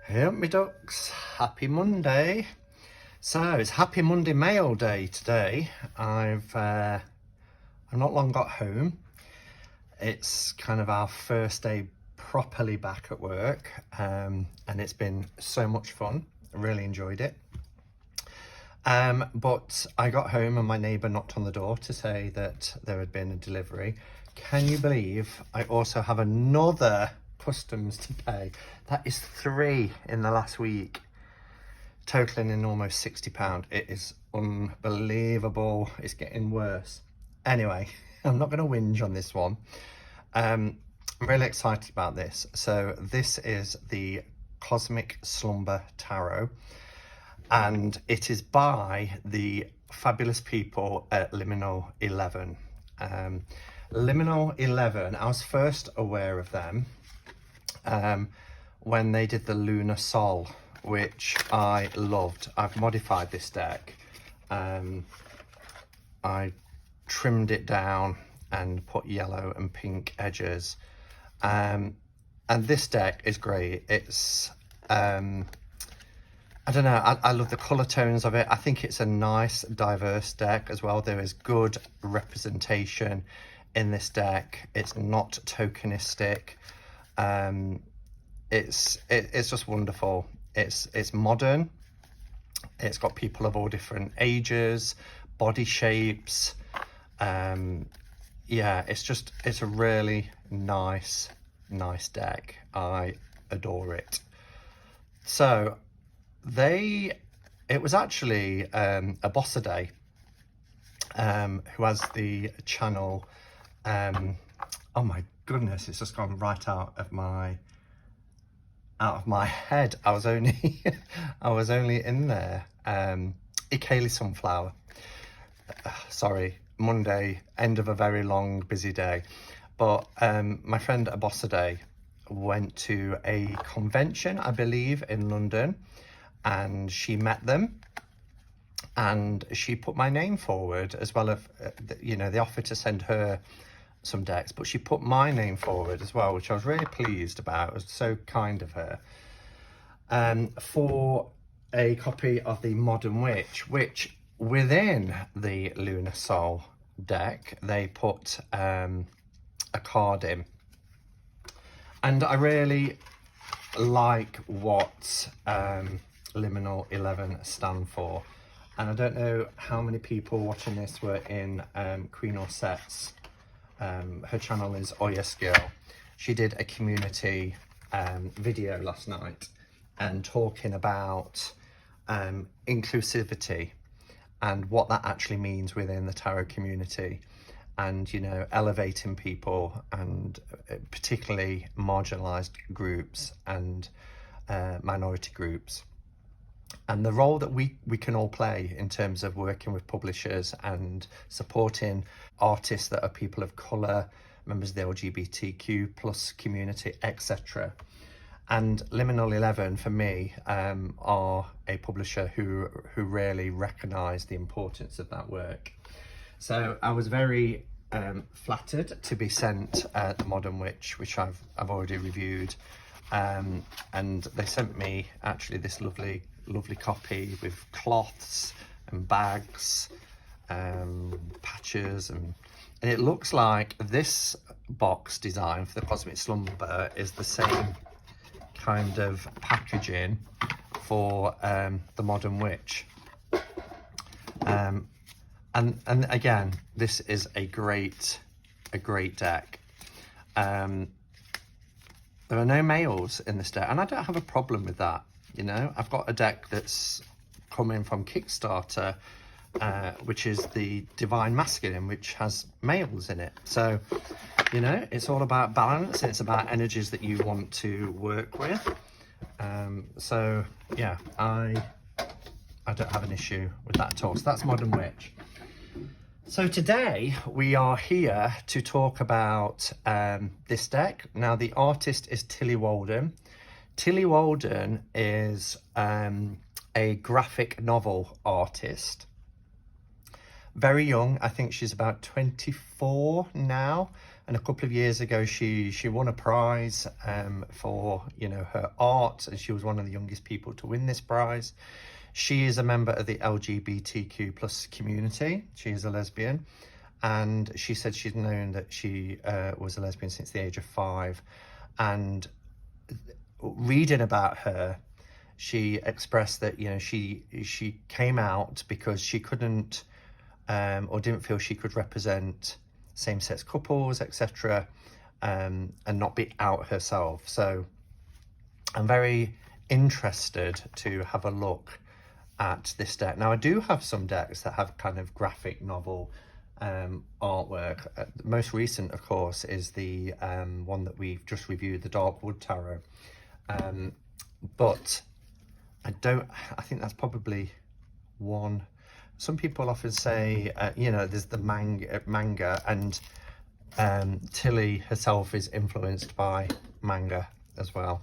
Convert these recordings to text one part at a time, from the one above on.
Hey up me ducks, happy Monday. So it's happy Monday mail day today. I've not long got home. It's kind of our first day properly back at work, and it's been so much fun. I really enjoyed it. But I got home and my neighbour knocked on the door to say that there had been a delivery. Can you believe I also have another customs to pay? That is 3 in the last week, totaling in almost £60. It is unbelievable. It's getting worse. Anyway, I'm not going to whinge on this one. I'm really excited about this. So this is the Cosmic Slumber Tarot, and it is by the fabulous people at Liminal 11. Liminal 11, I was first aware of them when they did the Lunar Sol, which I loved. I've modified this deck. I trimmed it down and put yellow and pink edges. And this deck is great. It's, I don't know, I love the colour tones of it. I think it's a nice, diverse deck as well. There is good representation in this deck. It's not tokenistic. It's just wonderful. It's modern. It's got people of all different ages, body shapes. Yeah, it's a really nice deck. I adore it. So it was actually a bossa day, who has the channel, oh my goodness, it's just gone right out of my head. I was only in there. Ikeli Sunflower. Sorry, Monday, end of a very long busy day. But my friend at Bossa Day went to a convention, I believe, in London, and she met them, and she put my name forward as well. Of they offered to send her some decks, but she put my name forward as well, which I was really pleased about. It was so kind of her. For a copy of the Modern Witch, which within the Lunar Sol deck they put a card in, and I really like what Liminal 11 stand for. And I don't know how many people watching this were in Queen Orsette's, her channel is Oyes Girl. She did a community video last night and talking about inclusivity and what that actually means within the tarot community, and elevating people, and particularly marginalized groups and minority groups, and the role that we can all play in terms of working with publishers and supporting artists that are people of colour, members of the LGBTQ plus community, etc. And Liminal 11 for me are a publisher who really recognise the importance of that work. So I was very flattered to be sent the Modern Witch, which I've already reviewed, and they sent me actually this lovely copy with cloths and bags, patches, and it looks like this box design for the Cosmic Slumber is the same kind of packaging for the Modern Witch. And again, this is a great deck. There are no males in this deck, and I don't have a problem with that. I've got a deck that's coming from Kickstarter, which is the Divine Masculine, which has males in it. So, it's all about balance. It's about energies that you want to work with. So yeah, I don't have an issue with that at all. So that's Modern Witch. So today we are here to talk about this deck. Now, the artist is Tilly Walden. Tilly Walden is a graphic novel artist. Very young. I think she's about 24 now. And a couple of years ago, she won a prize for, you know, her art, and she was one of the youngest people to win this prize. She is a member of the LGBTQ plus community. She is a lesbian, and she said she's known that she was a lesbian since the age of 5. And reading about her, she expressed that, you know, she came out because she couldn't or didn't feel she could represent same-sex couples, etc., and not be out herself. So I'm very interested to have a look at this deck. Now, I do have some decks that have kind of graphic novel artwork. The most recent, of course, is the one that we've just reviewed, the Darkwood Tarot. But I think that's probably one. Some people often say, you know, there's the manga, and Tilly herself is influenced by manga as well.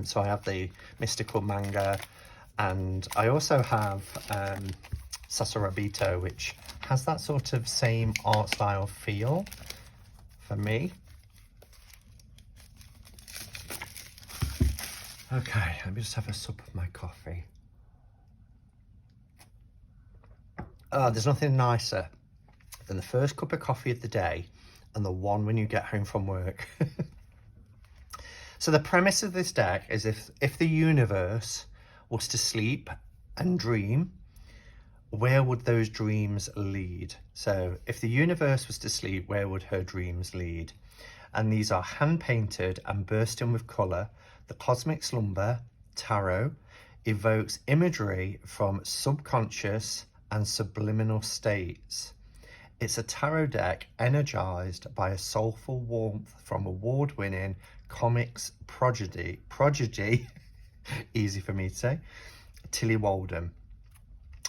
So I have the mystical manga, and I also have Sasarabito, which has that sort of same art style feel for me. Okay, let me just have a sup of my coffee. Oh, there's nothing nicer than the first cup of coffee of the day and the one when you get home from work. So the premise of this deck is if the universe was to sleep and dream, where would those dreams lead? So if the universe was to sleep, where would her dreams lead? And these are hand-painted and bursting with colour. The Cosmic Slumber Tarot evokes imagery from subconscious and subliminal states. It's a tarot deck energized by a soulful warmth from award-winning comics prodigy, easy for me to say, Tilly Walden.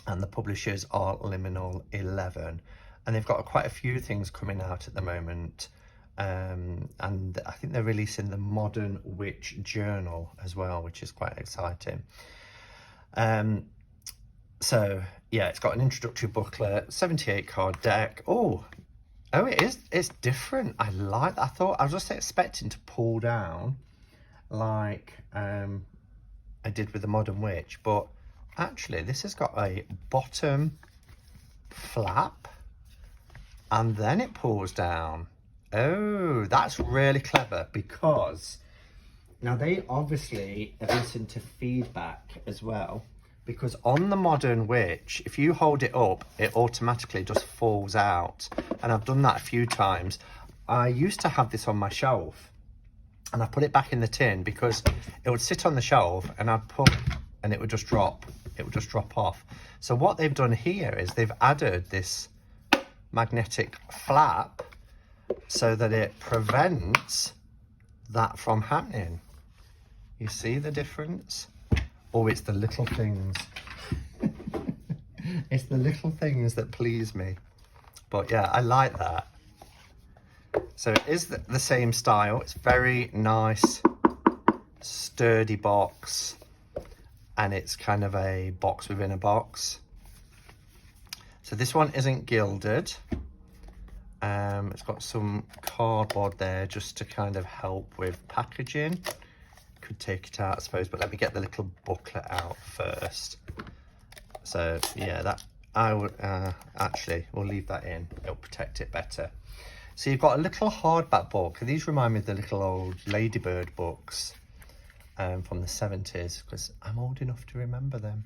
And the publishers are Liminal 11. And they've got quite a few things coming out at the moment. And I think they're releasing the Modern Witch Journal as well, which is quite exciting. So yeah, it's got an introductory booklet, 78 card deck. Oh, it's different. I like that. I was just expecting to pull down like I did with the Modern Witch, but actually this has got a bottom flap and then it pulls down. Oh, that's really clever, because now they obviously have listened to feedback as well, because on the Modern Witch, if you hold it up, it automatically just falls out. And I've done that a few times. I used to have this on my shelf and I put it back in the tin because it would sit on the shelf and I'd put, and it would just drop. It would just drop off. So what they've done here is they've added this magnetic flap so that it prevents that from happening. You see the difference? Oh, it's the little things. It's the little things that please me. But yeah, I like that. So it is the same style. It's very nice, sturdy box. And it's kind of a box within a box. So this one isn't gilded. It's got some cardboard there just to kind of help with packaging. Could take it out, I suppose, but let me get the little booklet out first. So yeah, that I would actually, we'll leave that in. It'll protect it better. So you've got a little hardback book. These remind me of the little old Ladybird books from the 70s, because I'm old enough to remember them.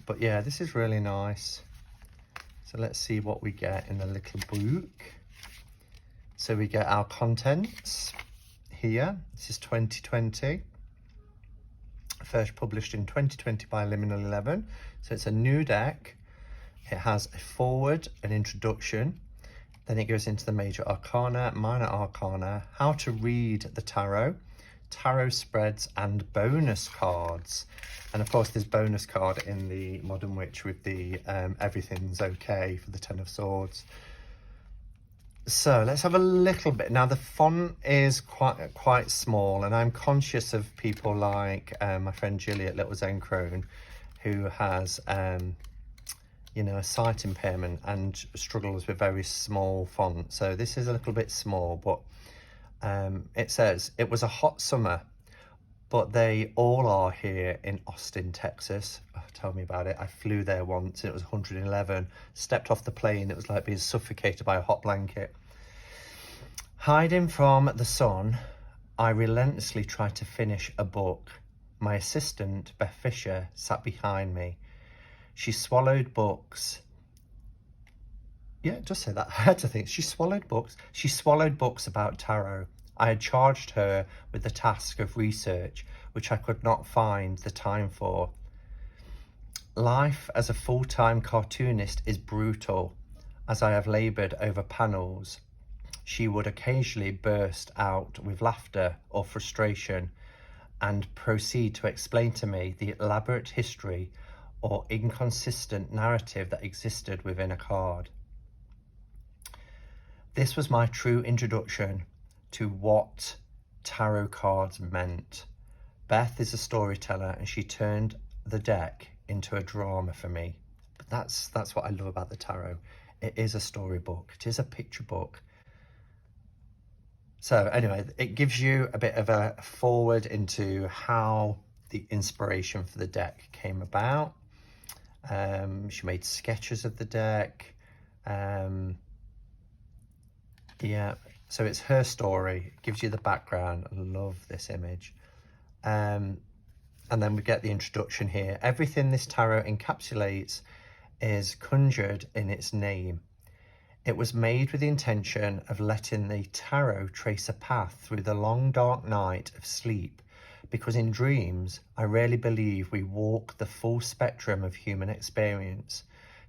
But yeah, this is really nice. So let's see what we get in the little book. So we get our contents here. This is 2020. First published in 2020 by Liminal 11. So it's a new deck. It has a foreword, an introduction. Then it goes into the major arcana, minor arcana, how to read the tarot, tarot spreads, and bonus cards. And of course there's bonus card in the Modern Witch with the everything's okay for the 10 of Swords. So let's have a little bit. Now the font is quite small, and I'm conscious of people like my friend Julie at Little Zen Crone, who has you know, a sight impairment and struggles with very small font. So this is a little bit small, but it says, it was a hot summer, but they all are here in Austin, Texas. Oh, tell me about it. I flew there once and it was 111. Stepped off the plane, it was like being suffocated by a hot blanket. Hiding from the sun, I relentlessly tried to finish a book. My assistant, Beth Fisher, sat behind me. She swallowed books. Yeah, it does say that. I had to think. She swallowed books. She swallowed books about tarot. I had charged her with the task of research, which I could not find the time for. Life as a full-time cartoonist is brutal. As I have laboured over panels, she would occasionally burst out with laughter or frustration and proceed to explain to me the elaborate history or inconsistent narrative that existed within a card. This was my true introduction to what tarot cards meant. Beth is a storyteller and she turned the deck into a drama for me. But that's what I love about the tarot. It is a storybook. It is a picture book. So anyway, it gives you a bit of a forward into how the inspiration for the deck came about. She made sketches of the deck. Yeah, so it's her story. It gives you the background. I love this image. And then we get the introduction here. Everything this tarot encapsulates is conjured in its name. It was made with the intention of letting the tarot trace a path through the long dark night of sleep, because in dreams, I rarely believe we walk the full spectrum of human experience.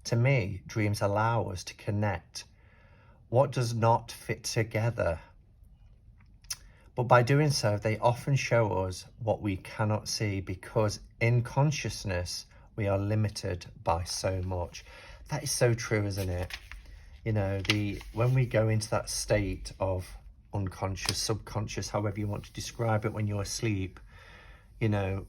To me, dreams allow us to connect what does not fit together. But by doing so, they often show us what we cannot see, because in consciousness, we are limited by so much. That is so true, isn't it? You know, when we go into that state of unconscious, subconscious, however you want to describe it, when you're asleep, you know,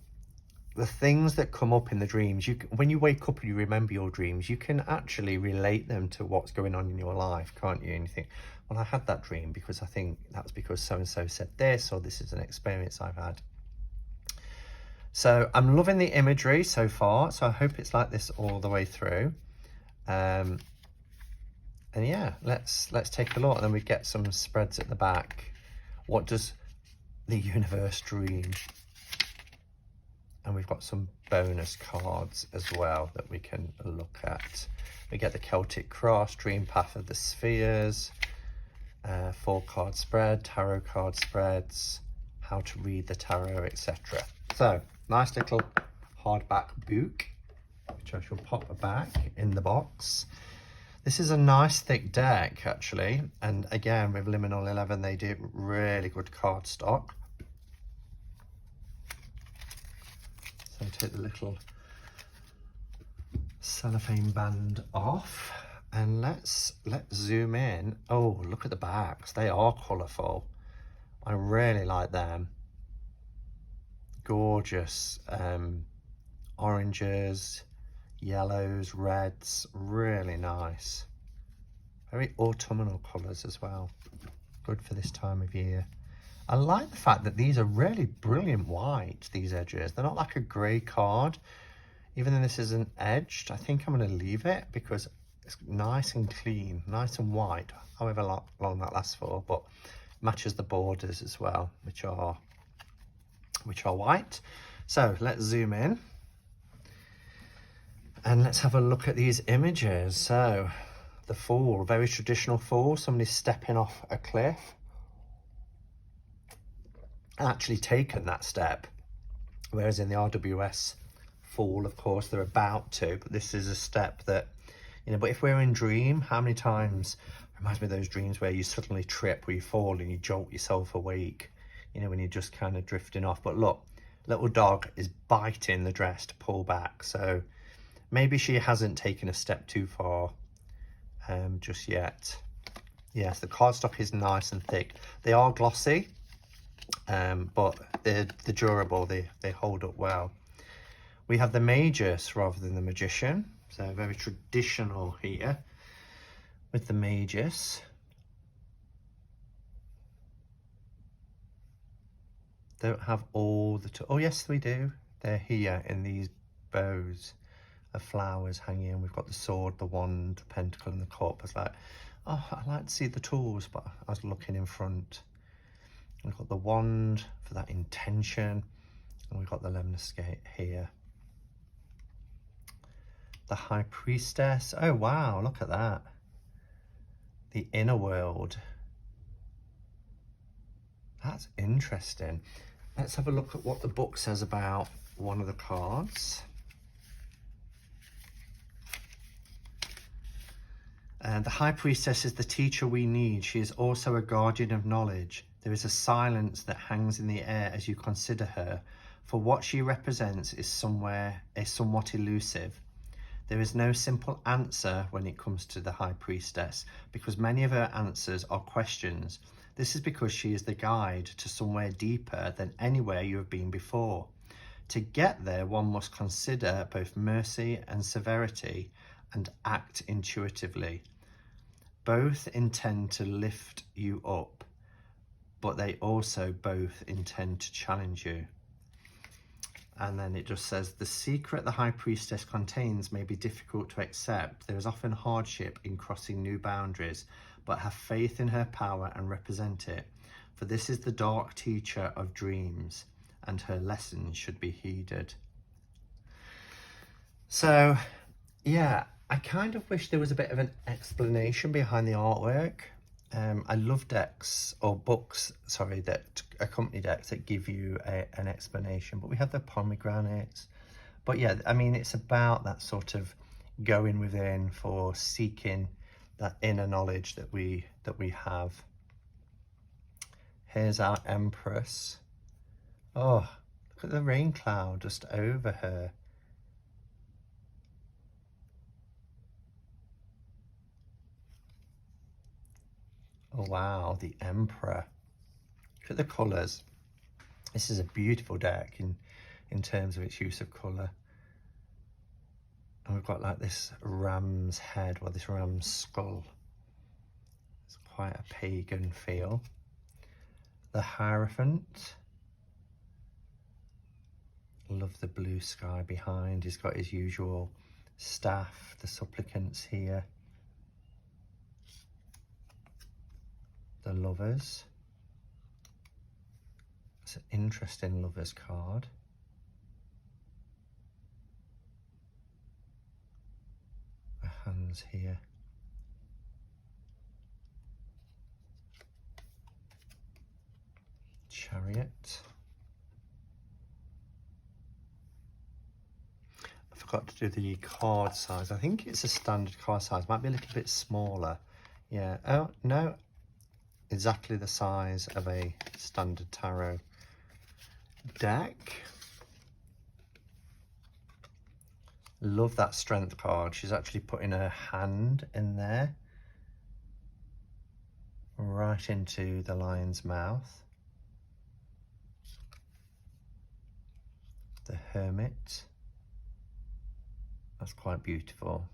the things that come up in the dreams, when you wake up and you remember your dreams, you can actually relate them to what's going on in your life, can't you? And you think, well, I had that dream because I think that's because so-and-so said this, or this is an experience I've had. So I'm loving the imagery so far. So I hope it's like this all the way through. And yeah, let's take a look. And then we get some spreads at the back. What does the universe dream? And we've got some bonus cards as well that we can look at. We get the Celtic Cross, Dream Path of the Spheres, 4-card spread, tarot card spreads, how to read the tarot, etc. So, nice little hardback book, which I shall pop back in the box. This is a nice thick deck, actually. And again, with Liminal 11, they do really good card stock. So take the little cellophane band off and let's zoom in. Oh, look at the backs. They are colourful. I really like them. Gorgeous. Oranges, yellows, reds. Really nice. Very autumnal colours as well. Good for this time of year. I like the fact that these are really brilliant white, these edges. They're not like a grey card. Even though this isn't edged, I think I'm going to leave it because it's nice and clean, nice and white, however long that lasts for, but matches the borders as well, which are white. So let's zoom in and let's have a look at these images. So the Fool, very traditional Fool, somebody stepping off a cliff. Actually taken that step, whereas in the RWS Fool, of course, they're about to, but this is a step that, you know, but if we're in dream, how many times, reminds me of those dreams where you suddenly trip, where you fall and you jolt yourself awake, you know, when you're just kind of drifting off. But look, little dog is biting the dress to pull back, so maybe she hasn't taken a step too far just yet. Yes, the cardstock is nice and thick. They are glossy, but they're durable, they hold up well. We have the Magus rather than the Magician, So very traditional here with the mages. Don't have all the, oh yes we do. They're here in these bows of flowers hanging. We've got the sword, the wand, the pentacle and the cup. I was like, oh, I like to see the tools, but I was looking in front. We've got the wand for that intention, and we've got the lemniscate here. The High Priestess. Oh wow, look at that. The inner world. That's interesting. Let's have a look at what the book says about one of the cards. The High Priestess is the teacher we need. She is also a guardian of knowledge. There is a silence that hangs in the air as you consider her, for what she represents is somewhat elusive. There is no simple answer when it comes to the High Priestess, because many of her answers are questions. This is because she is the guide to somewhere deeper than anywhere you have been before. To get there, one must consider both mercy and severity and act intuitively. Both intend to lift you up, but they also both intend to challenge you. And then it just says, the secret the High Priestess contains may be difficult to accept. There is often hardship in crossing new boundaries, but have faith in her power and represent it. For this is the dark teacher of dreams, and her lessons should be heeded. So, yeah, I kind of wish there was a bit of an explanation behind the artwork. I love decks or books, sorry, that accompany decks that give you an explanation, but we have the pomegranates. But yeah, I mean, it's about that sort of going within for seeking that inner knowledge that we have. Here's our Empress. Oh, look at the rain cloud just over her. Oh wow, the Emperor. Look at the colours. This is a beautiful deck in terms of its use of colour. And we've got like this ram's head, or this ram's skull. It's quite a pagan feel. The Hierophant. Love the blue sky behind. He's got his usual staff, the supplicants here. The Lovers. It's an interesting Lovers card. The hands here. Chariot. I forgot to do the card size. I think it's a standard card size. Might be a little bit smaller. Yeah. Oh, no. Exactly the size of a standard tarot deck. Love that strength card. She's actually putting her hand in there, right into the lion's mouth. The Hermit. That's quite beautiful.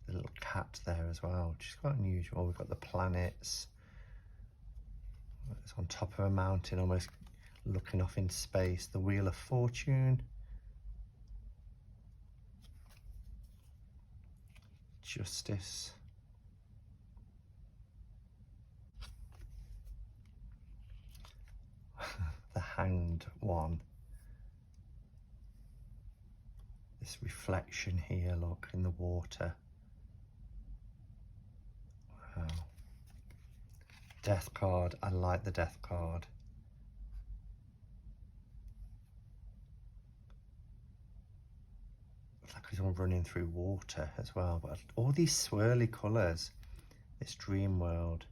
The little cat there as well, which is quite unusual. We've got the planets. It's on top of a mountain, almost looking off into space. The Wheel of Fortune. Justice. The Hanged One. This reflection here, look, in the water. Wow. Death card. I like the Death card. It's like he's all running through water as well. But all these swirly colours. This dream world.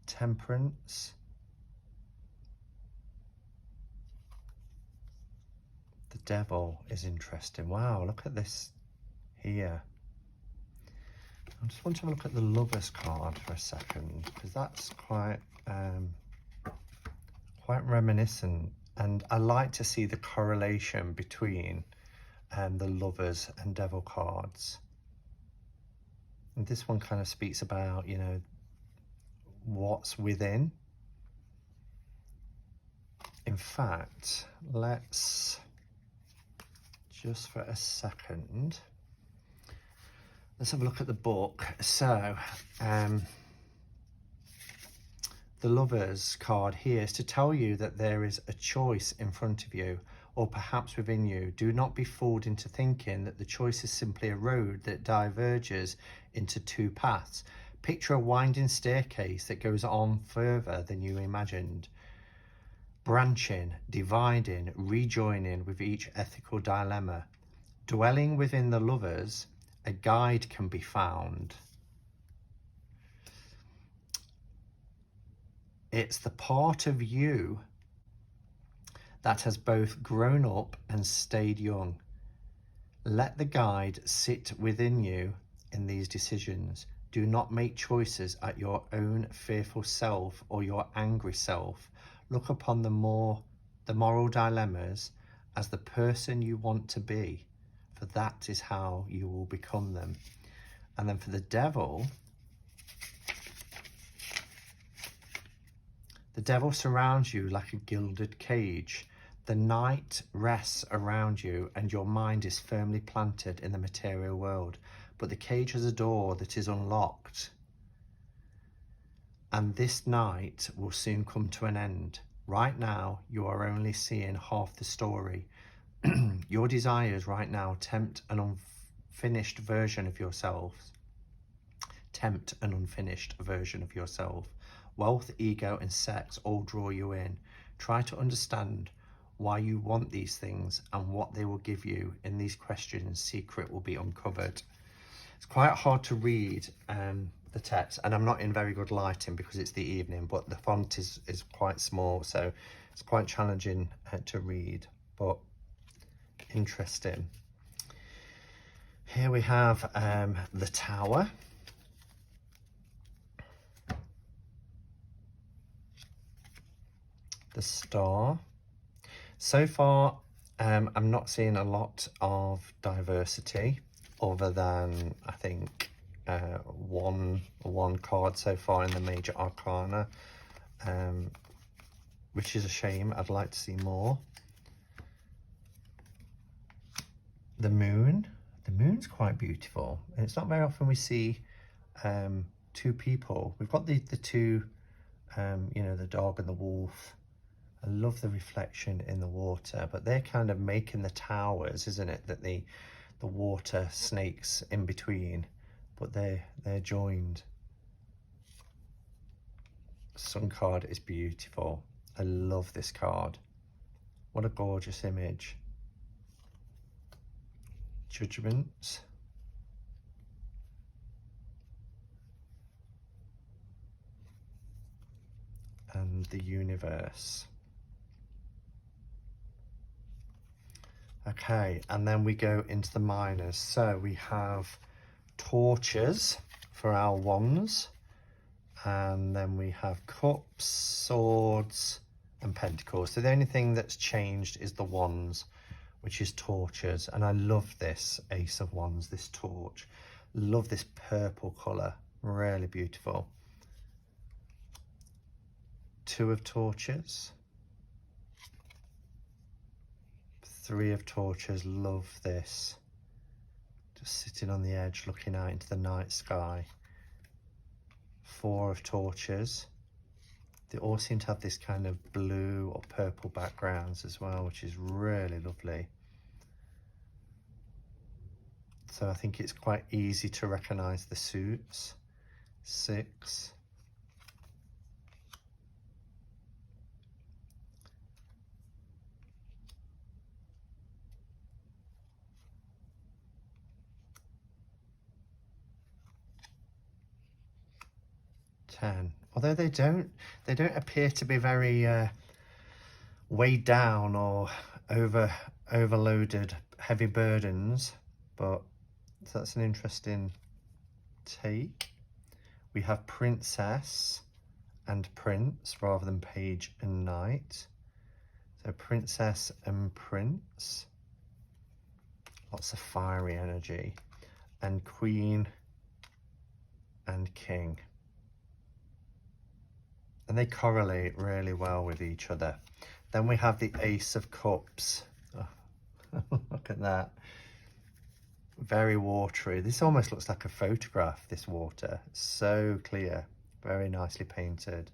Temperance. The Devil is interesting. Wow, look at this here. I just want to have a look at the Lovers card for a second, because that's quite reminiscent, and I like to see the correlation between the Lovers and Devil cards. And this one kind of speaks about, you know, what's within. In fact, let's just for a second, let's have a look at the book. So, the Lovers card here is to tell you that there is a choice in front of you, or perhaps within you. Do not be fooled into thinking that the choice is simply a road that diverges into two paths. Picture a winding staircase that goes on further than you imagined, branching, dividing, rejoining with each ethical dilemma. Dwelling within the Lovers, a guide can be found. It's the part of you that has both grown up and stayed young. Let the guide sit within you in these decisions. Do not make choices at your own fearful self or your angry self. Look upon the moral dilemmas as the person you want to be, for that is how you will become them. And then for the Devil, the Devil surrounds you like a gilded cage. The night rests around you and your mind is firmly planted in the material world. But the cage has a door that is unlocked. And this night will soon come to an end. Right now, you are only seeing half the story. Your desires right now tempt an unfinished version of yourself. Tempt an unfinished version of yourself. Wealth, ego, and sex all draw you in. Try to understand why you want these things and what they will give you. In these questions, secret will be uncovered. It's quite hard to read the text, and I'm not in very good lighting because it's the evening, but the font is quite small, so it's quite challenging to read, but interesting. Here we have the Tower. The Star. So far, I'm not seeing a lot of diversity, other than I think one card so far in the Major Arcana, which is a shame. I'd like to see more. The Moon. The Moon's quite beautiful, and it's not very often we see two people. We've got the two, you know, the dog and the wolf. I love the reflection in the water, but they're kind of making the towers, isn't it? That the water snakes in between, but they're joined. Sun card is beautiful. I love this card. What a gorgeous image. Judgment. And the Universe. Okay, and then we go into the minors. So we have torches for our wands, and then we have cups, swords, and pentacles. So the only thing that's changed is the wands, which is torches. And I love this Ace of Wands, this torch. Love this purple colour, really beautiful. Two of torches. Three of torches, love this. Just sitting on the edge, looking out into the night sky. Four of torches. They all seem to have this kind of blue or purple backgrounds as well, which is really lovely. So I think it's quite easy to recognise the suits. Six. Although they don't appear to be very weighed down or overloaded heavy burdens, but that's an interesting take. We have Princess and Prince rather than Page and Knight. So Princess and Prince. lots of fiery energy, and Queen and King. And they correlate really well with each other. Then we have the Ace of Cups. Oh, look at that. Very watery. This almost looks like a photograph, this water. It's so clear, very nicely painted.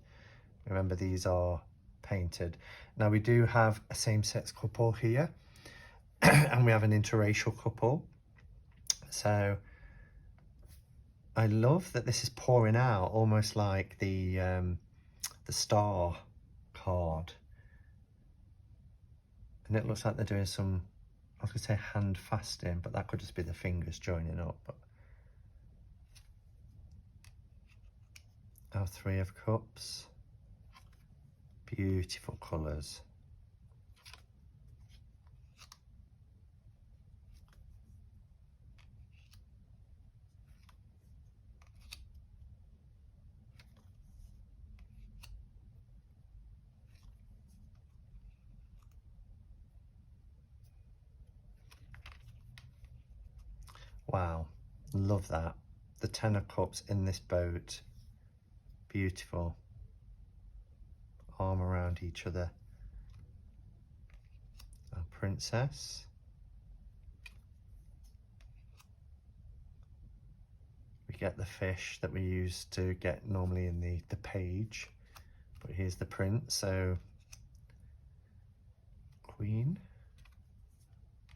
Remember, these are painted. Now we do have a same-sex couple here and we have an interracial couple. So I love that this is pouring out almost like the Star card. And it looks like they're doing some, I was going to say hand fasting, but that could just be the fingers joining up. But our Three of Cups. Beautiful colours. Wow, love that. The Ten of Cups in this boat. Beautiful. Arm around each other. Our Princess. We get the fish that we use to get normally in the page. But here's the Prince, so Queen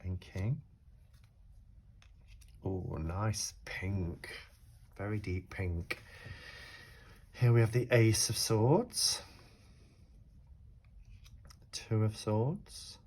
and King. Oh, nice pink, very deep pink. Here we have the Ace of Swords, Two of Swords,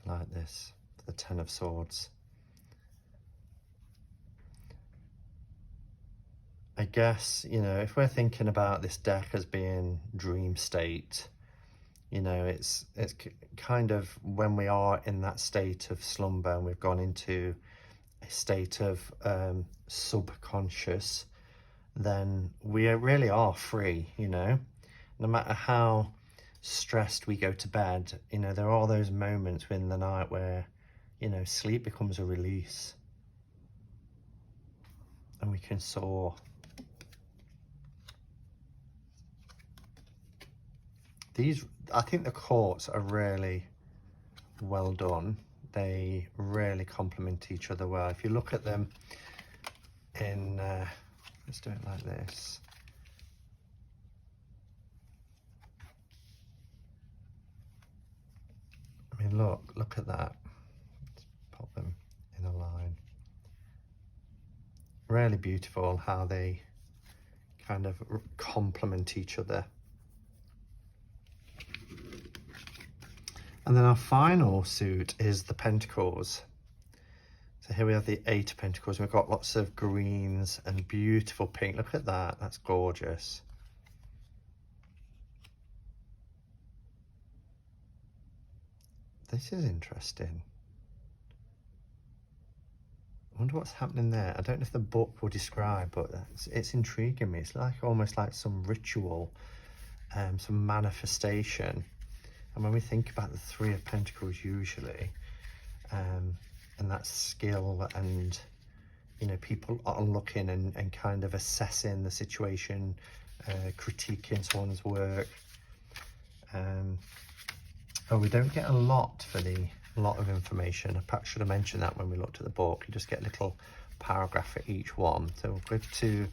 like this, the Ten of Swords. I guess, you know, if we're thinking about this deck as being dream state, you know, it's kind of when we are in that state of slumber and we've gone into a state of subconscious, then we really are free, you know, no matter how stressed we go to bed. You know, there are those moments in the night where, you know, sleep becomes a release and we can soar. These, I think the courts are really well done. They really complement each other well. If you look at them in, let's do it like this. I mean, look at that. Let's pop them in a line. Really beautiful how they kind of complement each other. And then our final suit is the Pentacles. So here we have the Eight of Pentacles. We've got lots of greens and beautiful pink. Look at that, that's gorgeous. This is interesting. I wonder what's happening there. I don't know if the book will describe, but it's intriguing me. It's like almost like some ritual, some manifestation. And when we think about the Three of Pentacles usually, and that skill and, you know, people are looking and kind of assessing the situation, critiquing someone's work. Oh, we don't get a lot for the lot of information. I perhaps should have mentioned that when we looked at the book. You just get a little paragraph for each one. So we'll go to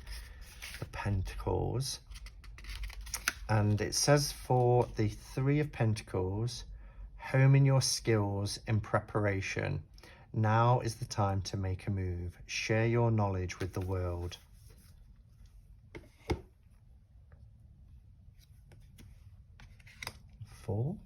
the Pentacles. And it says for the Three of Pentacles, homing your skills in preparation. Now is the time to make a move. Share your knowledge with the world. Four.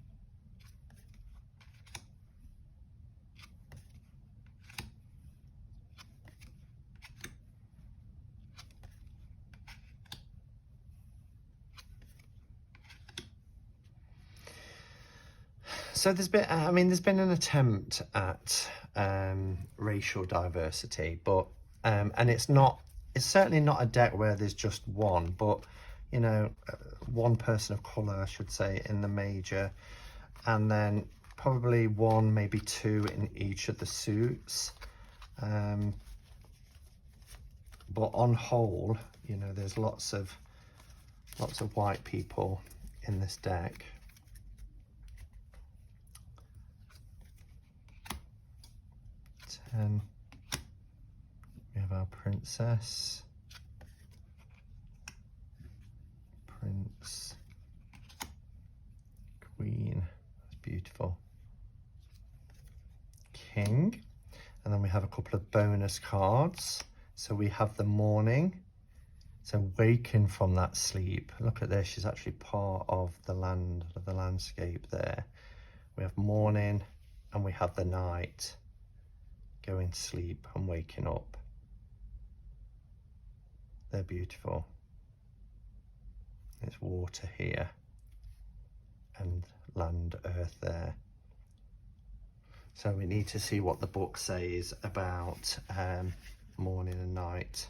So there's been, I mean, there's been an attempt at racial diversity, but and it's certainly not a deck where there's just one, but you know, one person of colour, I should say, in the major, and then probably one, maybe two in each of the suits. But on whole, you know, there's lots of white people in this deck. And we have our princess, prince, queen, that's beautiful, king, and then we have a couple of bonus cards. So we have the morning, so waken from that sleep. Look at this, she's actually part of the landscape there. We have morning and we have the night, going to sleep and waking up. They're beautiful. There's water here and land, earth there. So we need to see what the book says about morning and night.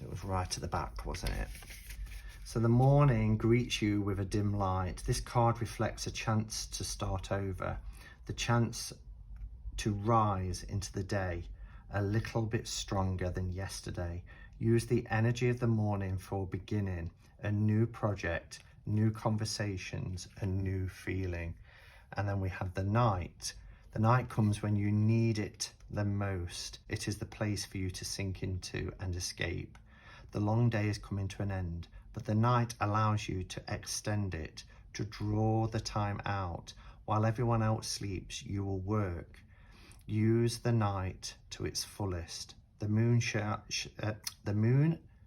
It was right at the back, wasn't it? So the morning greets you with a dim light. This card reflects a chance to start over, the chance to rise into the day a little bit stronger than yesterday. Use the energy of the morning for beginning a new project, new conversations, a new feeling. And then we have the night. The night comes when you need it the most. It is the place for you to sink into and escape. The long day is coming to an end, but the night allows you to extend it, to draw the time out. While everyone else sleeps, you will work. Use the night to its fullest. The moon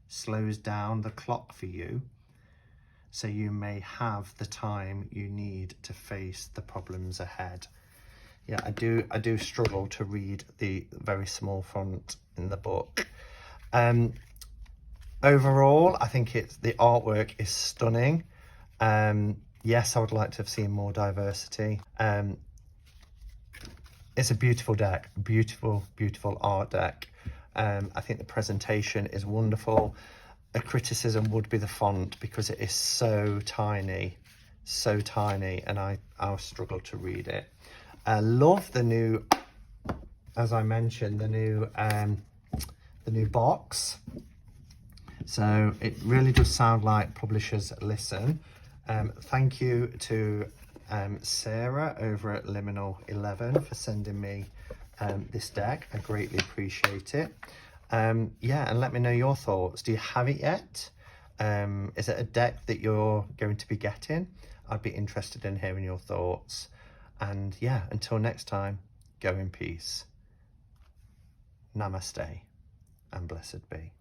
slows down the clock for you, so you may have the time you need to face the problems ahead. Yeah, I do struggle to read the very small font in the book. Overall, I think the artwork is stunning. Yes, I would like to have seen more diversity. It's a beautiful deck, beautiful art deck. I think the presentation is wonderful. A criticism would be the font, because it is so tiny, and I'll struggle to read it. I love the new, as I mentioned, the new box. So it really does sound like publishers listen. Thank you to Sarah over at Liminal 11 for sending me this deck. I greatly appreciate it. Yeah, and let me know your thoughts. Do you have it yet? Is it a deck that you're going to be getting? I'd be interested in hearing your thoughts. And yeah, until next time, go in peace. Namaste and blessed be.